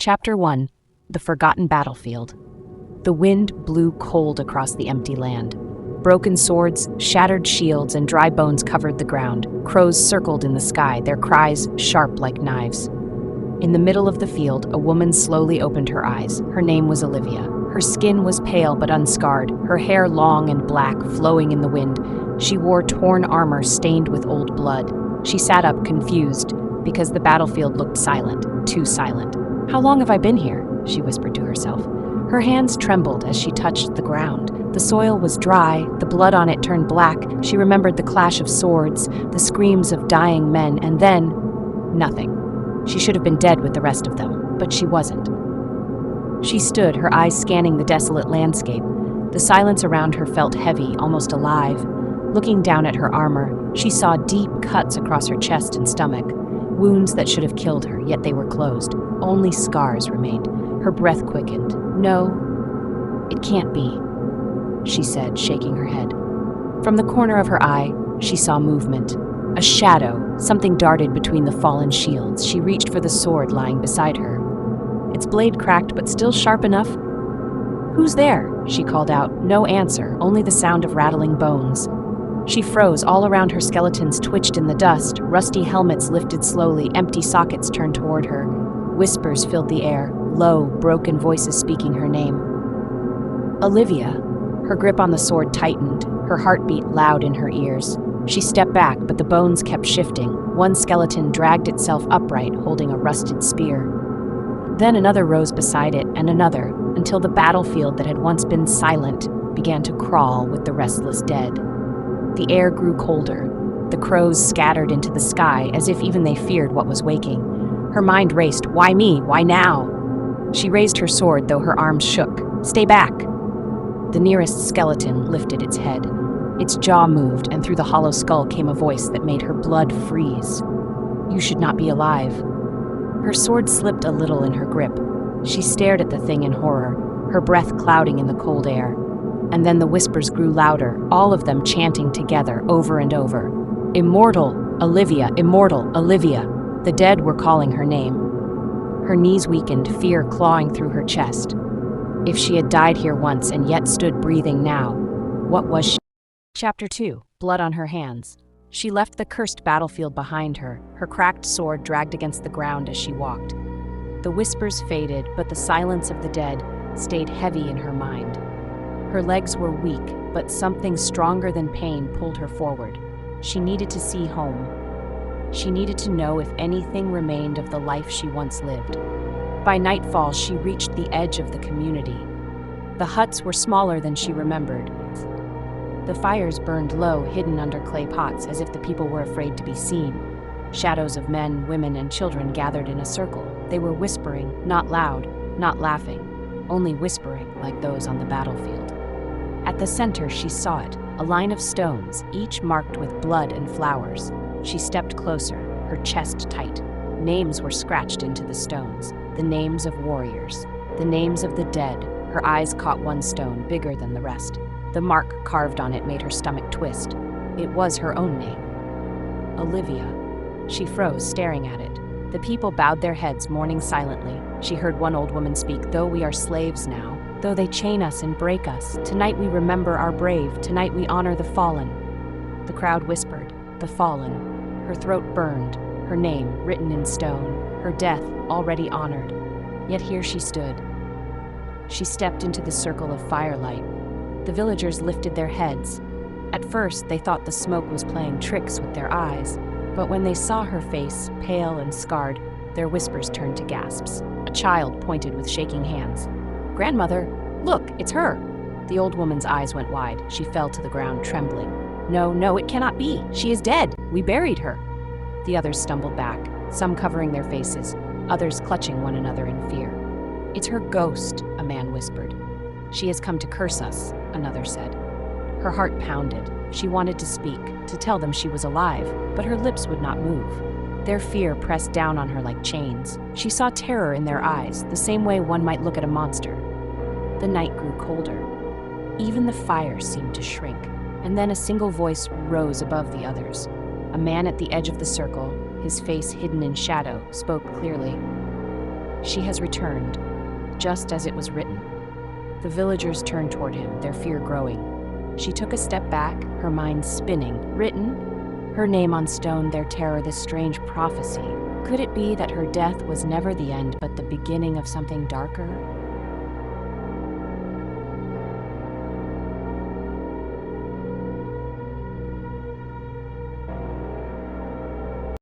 Chapter 1. The Forgotten Battlefield. The wind blew cold across the empty land. Broken swords, shattered shields, and dry bones covered the ground. Crows circled in the sky, their cries sharp like knives. In the middle of the field, a woman slowly opened her eyes. Her name was Olivia. Her skin was pale but unscarred, her hair long and black, flowing in the wind. She wore torn armor stained with old blood. She sat up, confused, because the battlefield looked silent, too silent. "How long have I been here?" she whispered to herself. Her hands trembled as she touched the ground. The soil was dry, the blood on it turned black. She remembered the clash of swords, the screams of dying men, and then nothing. She should have been dead with the rest of them, but she wasn't. She stood, her eyes scanning the desolate landscape. The silence around her felt heavy, almost alive. Looking down at her armor, she saw deep cuts across her chest and stomach, wounds that should have killed her, yet they were closed. Only scars remained. Her breath quickened. "No, it can't be," she said, shaking her head. From the corner of her eye, she saw movement. A shadow, something darted between the fallen shields. She reached for the sword lying beside her. Its blade cracked, but still sharp enough. "Who's there?" she called out. No answer, only the sound of rattling bones. She froze. All around her, skeletons twitched in the dust. Rusty helmets lifted slowly, empty sockets turned toward her. Whispers filled the air, low, broken voices speaking her name. Olivia. Her grip on the sword tightened, her heartbeat loud in her ears. She stepped back, but the bones kept shifting. One skeleton dragged itself upright, holding a rusted spear. Then another rose beside it, and another, until the battlefield that had once been silent began to crawl with the restless dead. The air grew colder. The crows scattered into the sky, as if even they feared what was waking. Her mind raced. Why me? Why now? She raised her sword, though her arms shook. "Stay back!" The nearest skeleton lifted its head. Its jaw moved, and through the hollow skull came a voice that made her blood freeze. "You should not be alive." Her sword slipped a little in her grip. She stared at the thing in horror, her breath clouding in the cold air. And then the whispers grew louder, all of them chanting together over and over. "Immortal Olivia! Immortal Olivia!" The dead were calling her name. Her knees weakened, fear clawing through her chest. If she had died here once and yet stood breathing now, what was she? Chapter 2. Blood on her hands. She left the cursed battlefield behind her, her cracked sword dragged against the ground as she walked. The whispers faded, but the silence of the dead stayed heavy in her mind. Her legs were weak, but something stronger than pain pulled her forward. She needed to see home. She needed to know if anything remained of the life she once lived. By nightfall, she reached the edge of the community. The huts were smaller than she remembered. The fires burned low, hidden under clay pots, as if the people were afraid to be seen. Shadows of men, women, and children gathered in a circle. They were whispering, not loud, not laughing, only whispering like those on the battlefield. At the center, she saw it, a line of stones, each marked with blood and flowers. She stepped closer, her chest tight. Names were scratched into the stones, the names of warriors, the names of the dead. Her eyes caught one stone, bigger than the rest. The mark carved on it made her stomach twist. It was her own name. Olivia. She froze, staring at it. The people bowed their heads, mourning silently. She heard one old woman speak. "Though we are slaves now, though they chain us and break us, tonight we remember our brave, tonight we honor the fallen." The crowd whispered, "The fallen." Her throat burned, her name written in stone, her death already honored. Yet here she stood. She stepped into the circle of firelight. The villagers lifted their heads. At first, they thought the smoke was playing tricks with their eyes, but when they saw her face, pale and scarred, their whispers turned to gasps. A child pointed with shaking hands. "Grandmother, look, it's her!" The old woman's eyes went wide. She fell to the ground, trembling. "No, no, it cannot be. She is dead. We buried her." The others stumbled back, some covering their faces, others clutching one another in fear. "It's her ghost," a man whispered. "She has come to curse us," another said. Her heart pounded. She wanted to speak, to tell them she was alive, but her lips would not move. Their fear pressed down on her like chains. She saw terror in their eyes, the same way one might look at a monster. The night grew colder. Even the fire seemed to shrink, and then a single voice rose above the others. A man at the edge of the circle, his face hidden in shadow, spoke clearly. She has returned, just as it was written. The villagers turned toward him, their fear growing. She took a step back, her mind spinning. Written? Her name on stone, their terror, this strange prophecy. Could it be that her death was never the end, but the beginning of something darker?